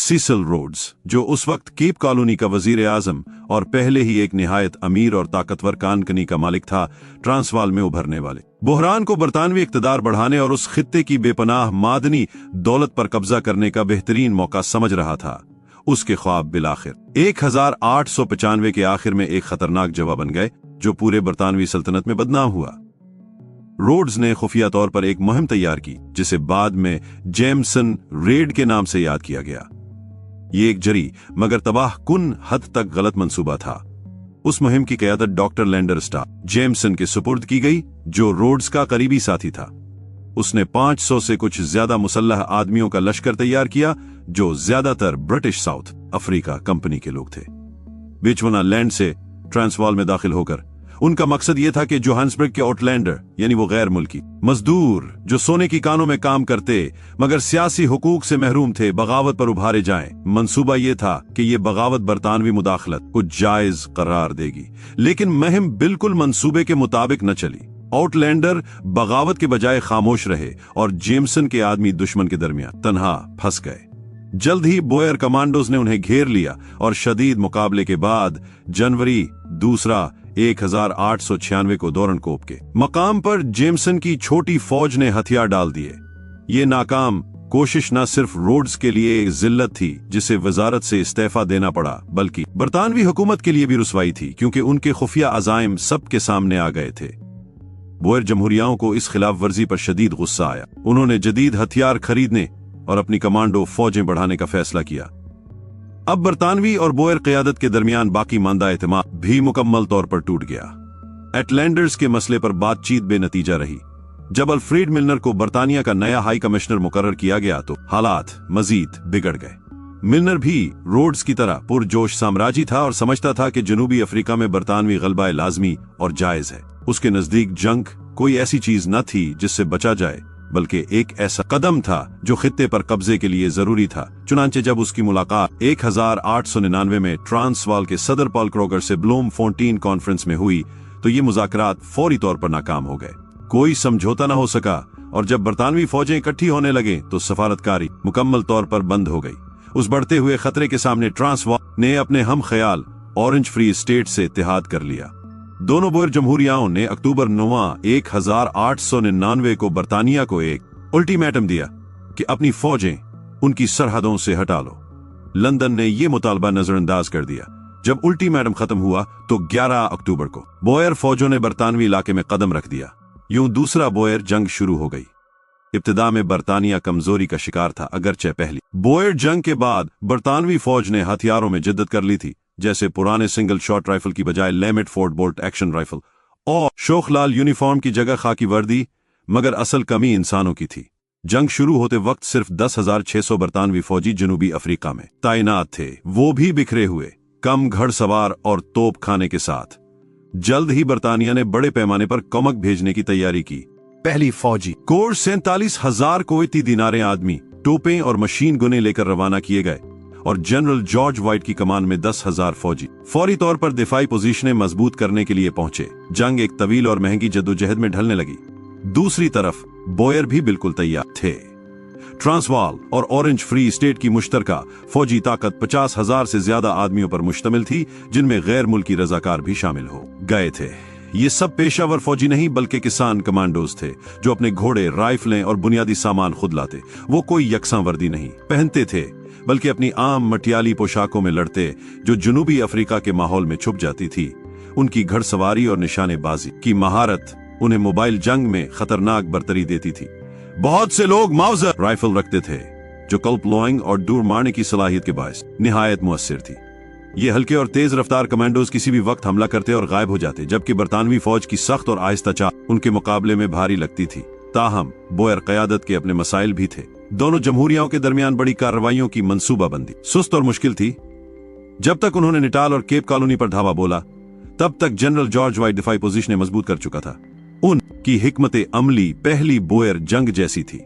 Cecil roads, जो उस वक्त केप कॉलोनी का वजीर आजम और पहले ही एक निहायत अमीर और ताकतवर कानकनी का मालिक था, ट्रांसवाल में उभरने वाले बुहरान को बरतानवी इक्तदार बढ़ाने और उस खित्ते की बेपनाह मादनी दौलत पर कब्जा करने का बेहतरीन मौका समझ रहा था। उसके ख्वाब बिलाखिर 1895 के आखिर में एक खतरनाक जवा बन गए, जो पूरे बरतानवी सल्तनत में बदनाम हुआ। रोड्स ने खुफिया तौर पर एक मुहिम तैयार की, जिसे बाद में जेमसन रेड के नाम से याद किया गया। ये एक जरी मगर तबाह कुन हद तक गलत मंसूबा था। उस मुहिम की क़यादत डॉक्टर लैंडर स्टार जेमसन के सुपुर्द की गई, जो रोड्स का करीबी साथी था। उसने 500 से कुछ ज्यादा मुसल्लह आदमियों का लश्कर तैयार किया, जो ज्यादातर ब्रिटिश साउथ अफ्रीका कंपनी के लोग थे। बिचवना लैंड से ट्रांसवाल में दाखिल होकर उनका मकसद यह था कि जोहान्सबर्ग के आउटलैंडर, यानी वो गैर मुल्की मजदूर जो सोने की कानों में काम करते मगर सियासी हुकूक से महरूम थे, बगावत पर उभारे जाएं। मंसूबा यह था कि यह बगावत बरतानवी मुदाखलत को जायज करार देगी, लेकिन मुहिम बिल्कुल मंसूबे के मुताबिक न चली। आउटलैंडर बगावत के बजाय खामोश रहे और जेमसन के आदमी दुश्मन के दरमियान तन्हा फंस गए। जल्द ही बोयर कमांडोज ने उन्हें घेर लिया और शदीद मुकाबले के बाद जनवरी 1896 को दोरनकोप के मकाम पर जेमसन की छोटी फौज ने हथियार डाल दिए। ये नाकाम कोशिश न सिर्फ रोड्स के लिए एक जिल्लत थी जिसे वजारत से इस्तीफा देना पड़ा, बल्कि बरतानवी हुकूमत के लिए भी रुसवाई थी, क्योंकि उनके खुफिया अजाइम सबके सामने आ गए थे। बोयर जमहूरियाओं को इस खिलाफ वर्जी पर शदीद गुस्सा आया। उन्होंने जदीद हथियार खरीदने और अपनी कमांडो फौजें बढ़ाने का फैसला किया। अब बरतानवी और बोयर क़यादत के दरमियान बाकी मांदा एतमाद भी मुकम्मल तौर पर टूट गया। एटलैंडर्स के मसले पर बातचीत बेनतीजा रही। जब अल्फ्रेड मिलनर को बरतानिया का नया हाई कमिश्नर मुकर्रर किया गया तो हालात मजीद बिगड़ गए। मिलनर भी रोड्स की तरह पुरजोश साम्राज्य था और समझता था कि जनूबी अफ्रीका में बरतानवी गलबा लाजमी और जायज है। उसके नजदीक जंग कोई ऐसी चीज न थी जिससे बचा जाए, बल्कि एक ऐसा कदम था जो खित्ते पर कब्जे के लिए जरूरी था। चुनांचे जब उसकी मुलाकात 1899 में ट्रांसवाल के सदर पॉल क्रोगर से ब्लूम फोंटीन कॉन्फ्रेंस में हुई, तो ये मुज़ाकरात फौरी तौर पर नाकाम हो गए। कोई समझौता न हो सका और जब बरतानवी फौजें इकट्ठी होने लगे तो सफारतकारी मुकम्मल तौर पर बंद हो गई। उस बढ़ते हुए खतरे के सामने ट्रांसवाल ने अपने हम ख्याल ऑरेंज फ्री स्टेट से इत्तेहाद कर लिया। दोनों बोयर जमहूरियाओं ने अक्टूबर 9, 1899 को बरतानिया को एक अल्टीमेटम दिया कि अपनी फौजें उनकी सरहदों से हटा लो। लंदन ने यह मुतालबा नजरअंदाज कर दिया। जब अल्टीमेटम खत्म हुआ तो 11 अक्टूबर को बोयर फौजों ने बरतानवी इलाके में कदम रख दिया। यूं दूसरा बोयर जंग शुरू हो गई। इब्तिदा में बरतानिया कमजोरी का शिकार था, अगरचे पहली बोयर जंग के बाद बरतानवी फौज ने हथियारों में जिद्दत कर ली थी, जैसे पुराने सिंगल शॉट राइफल की बजाय लेमिट फोर्ड बोल्ट एक्शन राइफल और शोखलाल यूनिफॉर्म की जगह खाकी वर्दी, मगर असल कमी इंसानों की थी। जंग शुरू होते वक्त सिर्फ 10,600 बरतानवी फौजी जनूबी अफ्रीका में तैनात थे, वो भी बिखरे हुए, कम घड़सवार और तोप खाने के साथ। जल्द ही बरतानिया ने बड़े पैमाने पर कमक भेजने की तैयारी की। पहली फौजी कोर्स 47,000 कुवैती दिनारे आदमी, टोपें और मशीन गुने लेकर रवाना किए गए और जनरल जॉर्ज वाइट की कमान में 10,000 फौजी फौरी तौर पर दिफाई पोजीशनें मजबूत करने के लिए पहुंचे। जंग एक तवील और महंगी जद्दोजहद में ढलने लगी। दूसरी तरफ बोयर भी बिल्कुल तैयार थे। ट्रांसवाल और ऑरेंज फ्री स्टेट की मुश्तरका फौजी ताकत 50,000 से ज्यादा आदमियों पर मुश्तमिल थी, जिनमें गैर मुल्की रजाकार भी शामिल हो गए थे। ये सब पेशावर फौजी नहीं बल्कि किसान कमांडोज थे, जो अपने घोड़े, राइफलें और बुनियादी सामान खुद लाते। वो कोई यकसा वर्दी नहीं पहनते थे, बल्कि अपनी आम मटियाली पोशाकों में लड़ते, जो जनूबी अफ्रीका के माहौल में छुप जाती थी। उनकी घड़सवारी और निशानेबाजी की महारत उन्हें मोबाइल जंग में खतरनाक बरतरी देती थी। बहुत से लोग माउजर राइफल रखते थे, जो कल्प लोइंग और दूर मारने की सलाहियत के बायस निहायत मुअस्सिर थी। ये हल्के और तेज रफ्तार कमांडोज किसी भी वक्त हमला करते और गायब हो जाते, जबकि बरतानवी फौज की सख्त और आहिस्ता चाल उनके मुकाबले में भारी लगती थी। ताहम बोयर क़यादत के अपने मसाइल भी थे। दोनों जमहूरियाओं के दरमियान बड़ी कार्रवाइयों की मंसूबाबंदी सुस्त और मुश्किल थी। जब तक उन्होंने निटाल और केप कॉलोनी पर धावा बोला, तब तक जनरल जॉर्ज वाइट दिफाई पोजीशनें मजबूत कर चुका था। उनकी हिकमत अमली पहली बोयर जंग जैसी थी।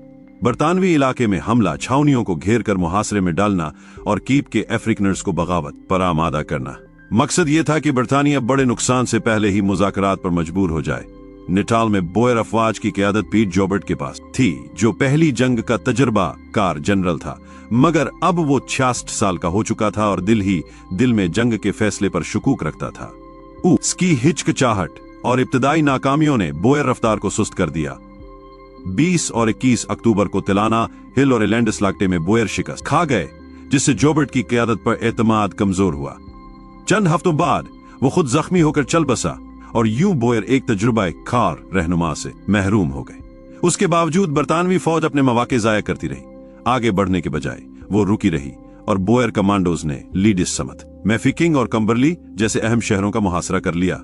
बरतानवी इलाके में हमला, छावनियों को घेर कर मुहासरे में डालना और कीप के अफ्रीकनर्स को बगावत पर आमादा करना। मकसद ये था कि बरतानिया बड़े नुकसान से पहले ही मुज़ाकरात पर मजबूर हो जाए। निटाल में बोयर अफवाज की क़यादत पीट जॉबर्ट के पास थी, जो पहली जंग का तजर्बा कार जनरल था, मगर अब वो 66 साल का हो चुका था और दिल ही दिल में जंग के फैसले पर शुकूक रखता था। उसकी हिचकिचाहट और इब्तदाई नाकामियों ने बोयर रफ्तार को सुस्त कर दिया। 20 और 21 अक्टूबर को तिलाना, हिल और एलेंडसलाक्टे में बोयर शिकस्त खा गए, जिससे जॉबर्ट की क़यादत पर एतमाद कमजोर हुआ। चंद हफ्तों बाद वो खुद जख्मी होकर चल बसा और यूं बोयर एक तजुर्बा कार रहनुमा से महरूम हो गए। उसके बावजूद बरतानवी फौज अपने मौके जाया करती रही। आगे बढ़ने के बजाय वो रुकी रही और बोयर कमांडोज ने लीडिस समत, मैफिकिंग और कंबरली जैसे अहम शहरों का मुहासरा कर लिया।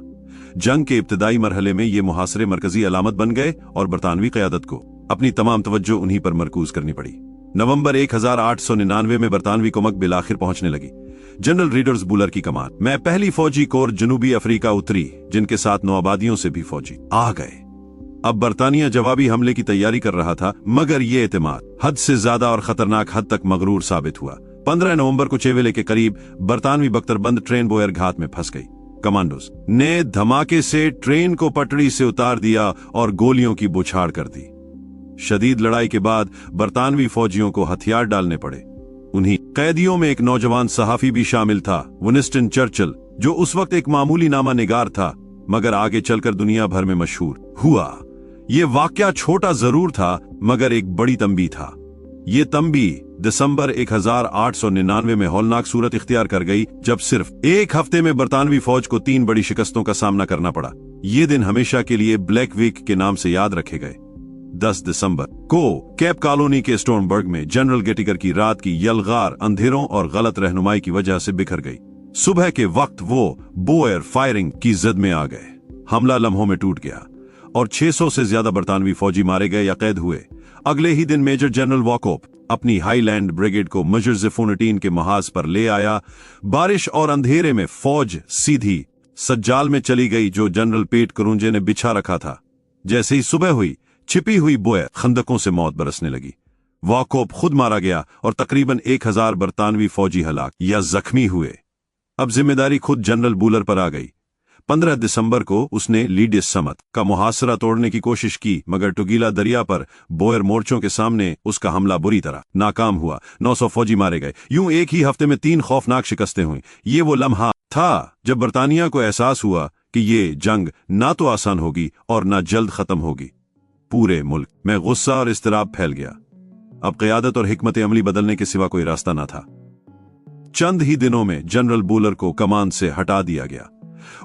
जंग के इब्तदाई मरहले में ये मुहासरे मरकजी अलामत बन गए और बरतानवी क़यादत को अपनी तमाम तवज्जो उन्हीं पर मरकूज करनी पड़ी। नवंबर 1899 में बरतानवी कुमक बिलाखिर पहुंचने लगी। जनरल रीडर्स बुलर की कमान में पहली फौजी कोर जनूबी अफ्रीका उतरी, जिनके साथ नौआबादियों से भी फौजी आ गए। अब बरतानिया जवाबी हमले की तैयारी कर रहा था, मगर ये एतमाद हद से ज्यादा और खतरनाक हद तक मगरूर साबित हुआ। 15 नवंबर को चेवेले के करीब बरतानवी बख्तरबंद ट्रेन बोयर घात में फंस गई। कमांडोज ने धमाके से ट्रेन को पटरी से उतार दिया और गोलियों की बौछार कर दी। शदीद लड़ाई के बाद बरतानवी फौजियों को हथियार डालने पड़े। उन्हीं कैदियों में एक नौजवान सहाफी भी शामिल था, विंस्टन चर्चिल, जो उस वक्त एक मामूली नामा निगार था, मगर आगे चलकर दुनिया भर में मशहूर हुआ। ये वाकया छोटा जरूर था, मगर एक बड़ी तंबी था। ये तंबी दिसंबर 1899 में हौलनाक सूरत इख्तियार कर गई, जब सिर्फ एक हफ्ते में बरतानवी फौज को 3 बड़ी शिकस्तों का सामना करना पड़ा। ये दिन हमेशा के लिए ब्लैक वीक के नाम से याद रखे गए। 10 दिसंबर को कैप कॉलोनी के स्टोर्मबर्ग में जनरल गेटिगर की रात की यलगार अंधेरों और गलत रहनुमाई की वजह से बिखर गई। सुबह के वक्त वो बोयर फायरिंग की जद में आ गए। हमला लम्हों में टूट गया और 600 से ज्यादा बरतानवी फौजी मारे गए या कैद हुए। अगले ही दिन मेजर जनरल वॉकोप अपनी हाईलैंड ब्रिगेड को मजर-ए-फोनटीन के महाज पर ले आया। बारिश और अंधेरे में फौज सीधी सज्जाल में चली गई, जो जनरल पेट करुंजे ने बिछा रखा था। जैसे ही सुबह हुई, छिपी हुई बोयर खंदकों से मौत बरसने लगी। वॉकोप खुद मारा गया और तकरीबन 1000 बरतानवी फौजी हलाक या जख्मी हुए। अब जिम्मेदारी खुद जनरल बुलर पर आ गई। 15 दिसंबर को उसने लीडिस समत का मुहासरा तोड़ने की कोशिश की, मगर टुगीला दरिया पर बोयर मोर्चों के सामने उसका हमला बुरी तरह नाकाम हुआ। 900 फौजी मारे गए। यूं एक ही हफ्ते में 3 खौफनाक शिकस्तें हुई। ये वो लम्हा था जब बरतानिया को एहसास हुआ कि ये जंग ना तो आसान होगी और ना जल्द खत्म होगी। पूरे मुल्क में गुस्सा और इस्तिराब फैल गया। अब क़यादत और हिकमत अमली बदलने के सिवा कोई रास्ता ना था। चंद ही दिनों में जनरल बुलर को कमान से हटा दिया गया।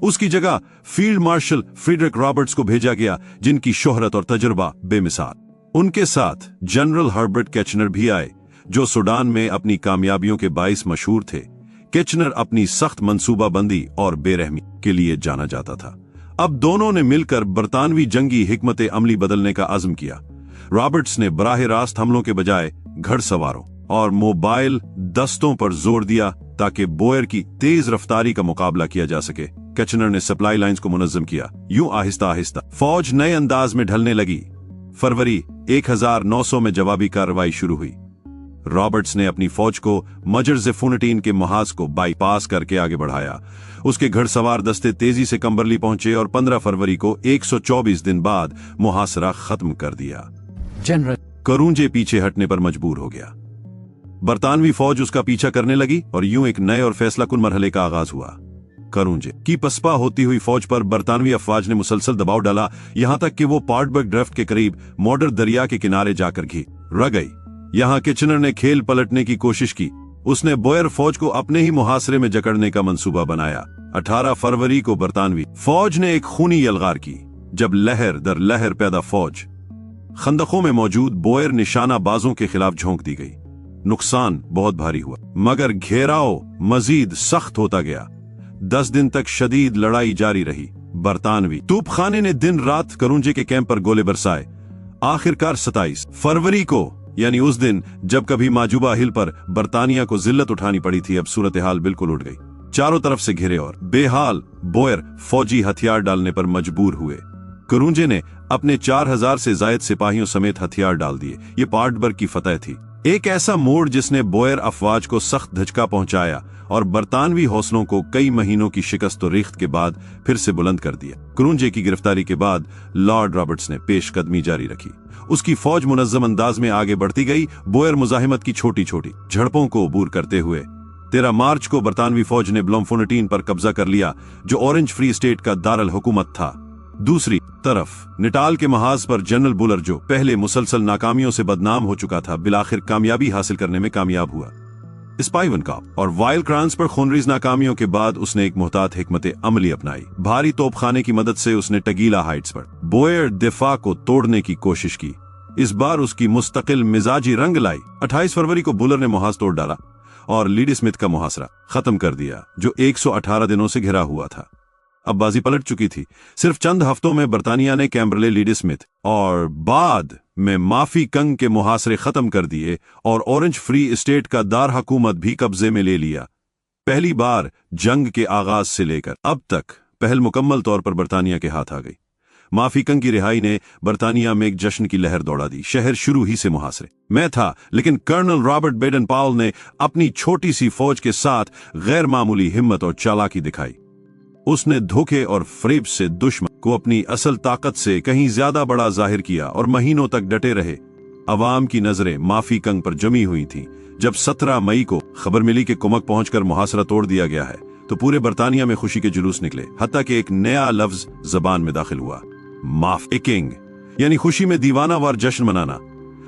उसकी जगह फील्ड मार्शल फ्रीडरिक रॉबर्ट्स को भेजा गया, जिनकी शोहरत और तजुर्बा बेमिसाल। उनके साथ जनरल हर्बर्ट किचनर भी आए, जो सूडान में अपनी कामयाबियों के बाइस मशहूर थे। किचनर अपनी सख्त मंसूबाबंदी और बेरहमी के लिए जाना जाता था। अब दोनों ने मिलकर बरतानवी जंगी हिकमत अमली बदलने का अज़्म किया। रॉबर्ट्स ने बराह रास्त हमलों के बजाय घड़सवारों और मोबाइल दस्तों पर जोर दिया, ताकि बोयर की तेज रफ्तारी का मुकाबला किया जा सके। किचनर ने सप्लाई लाइंस को मुनज़्ज़म किया। यूं आहिस्ता आहिस्ता फौज नए अंदाज में ढलने लगी। फरवरी 1900 में जवाबी कार्रवाई शुरू हुई। रॉबर्ट्स ने अपनी फौज को मजर-ए-फोनटीन के महाज को बाईपास करके आगे बढ़ाया। उसके घड़सवार दस्ते तेजी से कंबरली पहुंचे और 15 फरवरी को 124 दिन बाद मुहासरा खत्म कर दिया। जनरल करुंजे पीछे हटने पर मजबूर हो गया। बरतानवी फौज उसका पीछा करने लगी और यूं एक नए और फैसलाकुन मरहले का आगाज हुआ। करुंजे की पसपा होती हुई फौज पर बरतानवी अफवाज ने मुसलसल दबाव डाला, यहां तक कि वो पार्टबर्ग ड्राफ्ट के करीब मॉडर दरिया के किनारे जाकर घी रह गई। यहां किचनर ने खेल पलटने की कोशिश की। उसने बोयर फौज को अपने ही मुहासरे में जकड़ने का मंसूबा बनाया। 18 फरवरी को बरतानवी फौज ने एक खूनी यलगार की, जब लहर दर लहर पैदा फौज खंदकों में मौजूद बोयर निशाना बाजों के खिलाफ झोंक दी गई। नुकसान बहुत भारी हुआ, मगर घेराव मजीद सख्त होता गया। 10 दिन तक शदीद लड़ाई जारी रही। बरतानवी तूपखाने ने दिन रात करुंजे के कैंप पर गोले बरसाए। आखिरकार 27 फरवरी को, यानी उस दिन जब कभी माजूबा हिल पर बरतानिया को जिल्लत उठानी पड़ी थी, अब सूरत हाल बिल्कुल उठ गई। चारों तरफ से घिरे और बेहाल बोयर फौजी हथियार डालने पर मजबूर हुए। करुंजे ने अपने 4000 से जायद सिपाहियों समेत हथियार डाल दिए। ये पार्टबर्ग की फतह थी। एक ऐसा मोड़ जिसने बोयर अफवाज को सख्त धचका पहुंचाया और बरतानवी हौसलों को कई महीनों की शिकस्त और रिख्त के बाद फिर से बुलंद कर दिया। क्रूंजे की गिरफ्तारी के बाद लॉर्ड रॉबर्ट्स ने पेशकदमी जारी रखी। उसकी फौज मुनज्जम अंदाज में आगे बढ़ती गई। बोयर मुजाहिमत की छोटी छोटी झड़पों को अबूर करते हुए 13 मार्च को बरतानवी फौज ने ब्लॉमफोर्टिन पर कब्जा कर लिया, जो ऑरेंज फ्री स्टेट का दारुल हुकूमत था। दूसरी तरफ निटाल के महाज पर जनरल बुलर, जो पहले मुसलसल नाकामियों से बदनाम हो चुका था, बिलाखिर कामयाबी हासिल करने में कामयाब हुआ। स्पाइवन कॉप और वाइल्ड क्रांस पर खूनरेज नाकामियों के बाद उसने एक मुहतात हिकमत अमली अपनाई। भारी तोपखाने की मदद से उसने टगीला हाइट्स पर बोयर दिफा को तोड़ने की कोशिश की। इस बार उसकी मुस्तकिल मिजाजी रंग लाई। 28 फरवरी को बुलर ने मुहाज तोड़ डाला और लीडी स्मिथ का मुहासरा खत्म कर दिया, जो 118 दिनों से घिरा हुआ था। अब बाजी पलट चुकी थी। सिर्फ चंद हफ्तों में बरतानिया ने कैम्बरले, लीडी स्मिथ और बाद में माफी कंग के मुहासरे खत्म कर दिए और ऑरेंज फ्री स्टेट का दार हुकूमत भी कब्जे में ले लिया। पहली बार जंग के आगाज से लेकर अब तक पहल मुकम्मल तौर पर बरतानिया के हाथ आ गई। माफी कंग की रिहाई ने बरतानिया में एक जश्न की लहर दौड़ा दी। शहर शुरू ही से मुहासरे में था, लेकिन कर्नल रॉबर्ट बेडन पाउल ने अपनी छोटी सी फौज के साथ गैर मामूली हिम्मत और चालाकी दिखाई। उसने धोखे और फरेब से दुश्मन को अपनी असल ताकत से कहीं ज्यादा बड़ा जाहिर किया और महीनों तक डटे रहे। अवाम की नजरें माफी कंग पर जमी हुई थीं। जब 17 मई को खबर मिली कि कुमक पहुंचकर मुहासरा तोड़ दिया गया है, तो पूरे बरतानिया में खुशी के जुलूस निकले। हत्ता कि एक नया लफ्ज जबान में दाखिल हुआ, माफिकिंग, यानी खुशी में दीवानावार जश्न मनाना।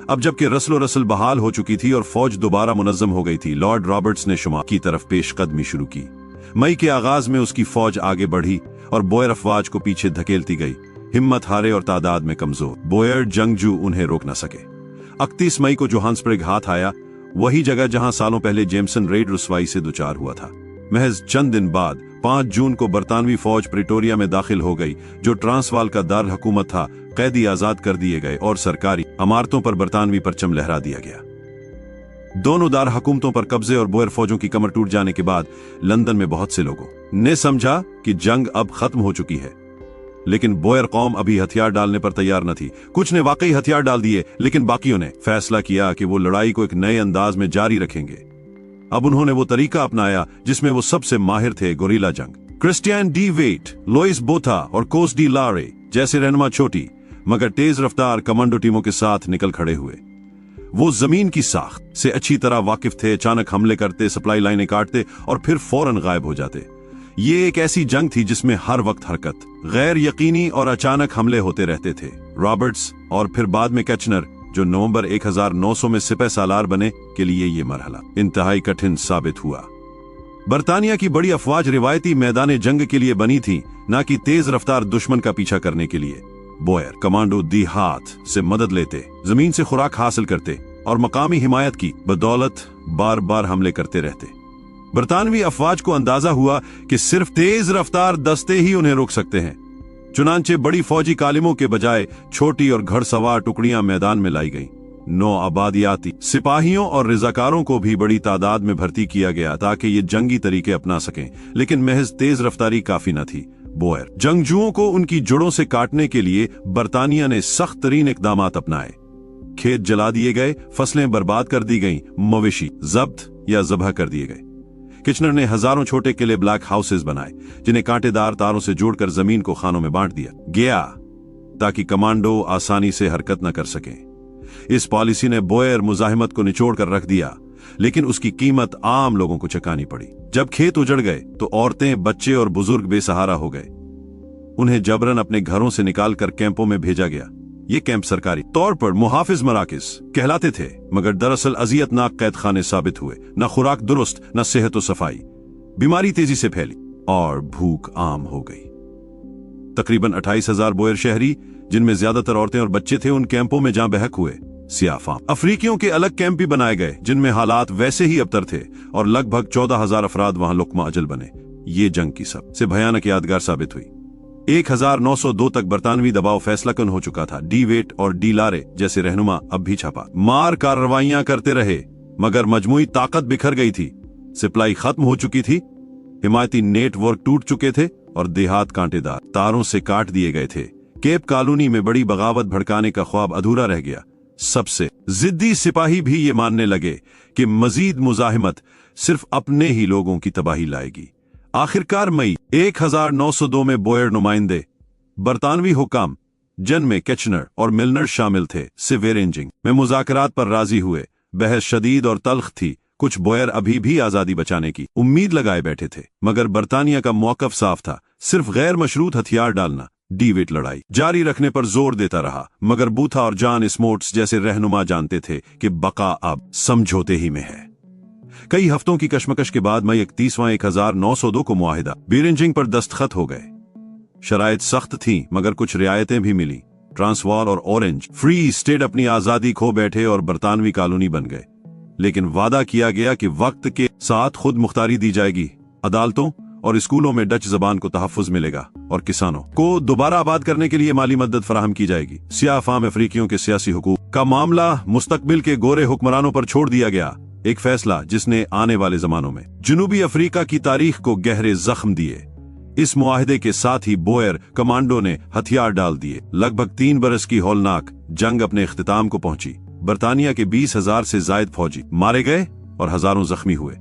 अब जबकि रस्लो रसल बहाल हो चुकी थी और फौज दोबारा मुनज्जम हो गई थी, लॉर्ड रॉबर्ट्स ने शुमार की तरफ पेशकदमी शुरू की। मई के आगाज में उसकी फौज आगे बढ़ी और बोयर अफवाज को पीछे धकेलती गई। हिम्मत हारे और तादाद में कमजोर बोयर जंगजू उन्हें रोक न सके। 31 मई को जोहान्सबर्ग हाथ आया, वही जगह जहां सालों पहले जेमसन रेड रुसवाई से दुचार हुआ था। महज चंद दिन बाद 5 जून को बरतानवी फौज प्रिटोरिया में दाखिल हो गई, जो ट्रांसवाल का दार हुकूमत था। कैदी आजाद कर दिए गए और सरकारी इमारतों पर बरतानवी परचम लहरा दिया गया। दोनों दार हुकूमतों पर कब्जे और बोयर फौजों की कमर टूट जाने के बाद लंदन में बहुत से लोगों ने समझा कि जंग अब खत्म हो चुकी है, लेकिन बोयर कौम अभी हथियार डालने पर तैयार न थी। कुछ ने वाकई हथियार डाल दिए, लेकिन बाकियों ने फैसला किया कि वो लड़ाई को एक नए अंदाज में जारी रखेंगे। अब उन्होंने वो तरीका अपनाया जिसमें वो सबसे माहिर थे, गोरिल्ला जंग। Christiaan de Wet, Louis Botha और कोस डी लारे जैसे रहनुमा छोटी मगर तेज रफ्तार कमांडो टीमों के साथ निकल खड़े हुए। वो जमीन की साख्त से अच्छी तरह वाकिफ थे। अचानक हमले करते, सप्लाई लाइनें काटते और फिर फौरन गायब हो जाते। ये एक ऐसी जंग थी जिसमें हर वक्त हरकत, गैर यकीनी और अचानक हमले होते रहते थे। रॉबर्ट्स और फिर बाद में कैचनर, जो नवंबर 1900 में सिपह सालार बने, के लिए ये मरहला इंतहाई कठिन साबित हुआ। बरतानिया की बड़ी अफवाज रिवायती मैदान जंग के लिए बनी थी, न कि तेज रफ्तार दुश्मन का पीछा करने के लिए। बोयर कमांडो देहात से मदद लेते, जमीन से खुराक हासिल करते और मकामी हिमायत की बदौलत बार बार हमले करते रहते। बरतानवी अफवाज को अंदाजा हुआ कि सिर्फ तेज रफ्तार दस्ते ही उन्हें रोक सकते हैं। चुनांचे बड़ी फौजी कालिमों के बजाय छोटी और घड़सवार टुकड़ियां मैदान में लाई गईं। नौ आबादियाती सिपाहियों और रिजाकारों को भी बड़ी तादाद में भर्ती किया गया ताकि ये जंगी तरीके अपना सकें, लेकिन महज तेज रफ्तारी काफी न थी। बोयर जंगजुओं को उनकी जड़ों से काटने के लिए बरतानिया ने सख्त तरीन इकदामात अपनाए। खेत जला दिए गए, फसलें बर्बाद कर दी गईं, मवेशी जब्त या ज़बह कर दिए गए। किचनर ने हजारों छोटे किले, ब्लैक हाउसेस बनाए, जिन्हें कांटेदार तारों से जोड़कर जमीन को खानों में बांट दिया गया ताकि कमांडो आसानी से हरकत न कर सकें। इस पॉलिसी ने बोयर मुजाहिमत को निचोड़ कर रख दिया, लेकिन उसकी कीमत आम लोगों को चुकानी पड़ी। जब खेत उजड़ गए तो औरतें, बच्चे और बुजुर्ग बेसहारा हो गए। उन्हें जबरन अपने घरों से निकालकर कैंपों में भेजा गया। ये कैंप सरकारी तौर पर मुहाफिज मराकिज कहलाते थे, मगर दरअसल अजियतनाक कैद खाने साबित हुए। न खुराक दुरुस्त, न सेहत व सफाई। बीमारी तेजी से फैली और भूख आम हो गई। तकरीबन 28,000 बोयर शहरी, जिनमें ज्यादातर औरतें और बच्चे थे, उन कैंपों में जां बहक हुए। सियाफा अफ्रीकियों के अलग कैंप भी बनाए गए, जिनमें हालात वैसे ही अबतर थे, और लगभग 14,000 अफराद वहां लुक्मा अजल बने। ये जंग की सबसे भयानक यादगार साबित हुई। 1902 तक बरतानवी दबाव फैसलाकुन हो चुका था। डी वेट और डी लारे जैसे रहनुमा अब भी छापा मार कार्रवाइयां करते रहे, मगर मजमूई ताकत बिखर गई थी। सप्लाई खत्म हो चुकी थी, हिमायती नेटवर्क टूट चुके थे और देहात कांटेदार तारों से काट दिए गए थे। केप कॉलोनी में बड़ी बगावत भड़काने का ख्वाब अधूरा रह गया। सबसे जिद्दी सिपाही भी ये मानने लगे कि मजीद मुजाहिमत सिर्फ अपने ही लोगों की तबाही लाएगी। आखिरकार मई 1902 में बोयर नुमाइंदे बरतानवी हुकाम, जिनमें किचनर और मिलनर शामिल थे, से वेरेंजिंग में मुज़ाकरात पर राजी हुए। बहस शदीद और तल्ख थी। कुछ बोयर अभी भी आजादी बचाने की उम्मीद लगाए बैठे थे, मगर बरतानिया का मौकफ साफ था, सिर्फ गैर मशरूत हथियार डालना। डीविट लड़ाई जारी रखने पर जोर देता रहा, मगर बूथा और जॉन स्मोट्स जैसे रहनुमा जानते थे कि बका अब समझौते ही में है। कई हफ्तों की कशमकश के बाद मई 31/1902 को मुआहिदा बेरेंजिंग पर दस्तखत हो गए। शराइत सख्त थीं, मगर कुछ रियायतें भी मिली। ट्रांसवाल और ऑरेंज फ्री स्टेट अपनी आजादी खो बैठे और बरतानवी कॉलोनी बन गए, लेकिन वादा किया गया कि वक्त के साथ खुद मुख्तारी दी जाएगी। अदालतों और स्कूलों में डच जबान को तहफ्फुज मिलेगा और किसानों को दोबारा आबाद करने के लिए माली मदद फराहम की जाएगी। सियाह फाम अफ्रीकियों के सियासी हुकूक का मामला मुस्तकबिल के गोरे हुक्मरानों पर छोड़ दिया गया। एक फैसला जिसने आने वाले जमानों में जनूबी अफ्रीका की तारीख को गहरे जख्म दिए। इस मुआहिदे के साथ ही बोयर कमांडो ने हथियार डाल दिए। लगभग 3 बरस की हौलनाक जंग अपने इख्तिताम को पहुंची। बरतानिया के 20,000 से जायद फौजी मारे गए और हजारों जख्मी हुए।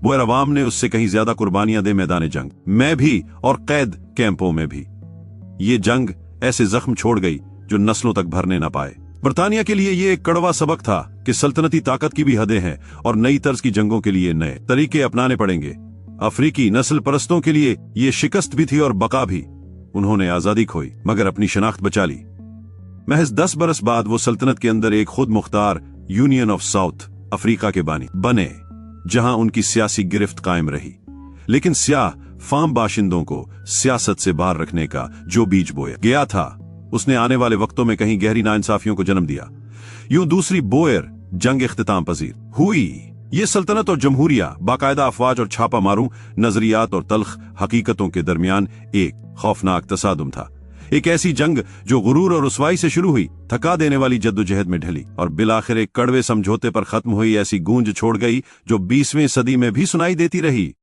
बोयर अवाम ने उससे कहीं ज्यादा कुर्बानियां दे मैदान जंग में भी और कैद कैंपों में भी। ये जंग ऐसे जख्म छोड़ गई जो नस्लों तक भरने न पाए। बरतानिया के लिए ये एक कड़वा सबक था कि सल्तनती ताकत की भी हदें हैं और नई तर्ज की जंगों के लिए नए तरीके अपनाने पड़ेंगे। अफ्रीकी नस्ल परस्तों के लिए ये शिकस्त भी थी और बका भी। उन्होंने आजादी खोई मगर अपनी शनाख्त बचा ली। महज 10 बरस बाद वो सल्तनत के अंदर एक खुद Mukhtar union of south Africa के बानी बने, जहां उनकी सियासी गिरफ्त कायम रही। लेकिन स्याह फार्म बाशिंदों को सियासत से बाहर रखने का जो बीज बोया गया था, उसने आने वाले वक्तों में कहीं गहरी नाइंसाफियों को जन्म दिया। यूं दूसरी बोयर जंग इख्तिताम पजीर हुई। ये सल्तनत और जमहूरिया बाकायदा अफवाज और छापा मारू नजरियात और तल्ख हकीकतों के दरमियान एक खौफनाक तसादुम था। एक ऐसी जंग जो गुरूर और रुसवाई से शुरू हुई, थका देने वाली जद्दोजहद में ढली और बिलाखिर एक कड़वे समझौते पर खत्म हुई। ऐसी गूंज छोड़ गई जो 20वीं सदी में भी सुनाई देती रही।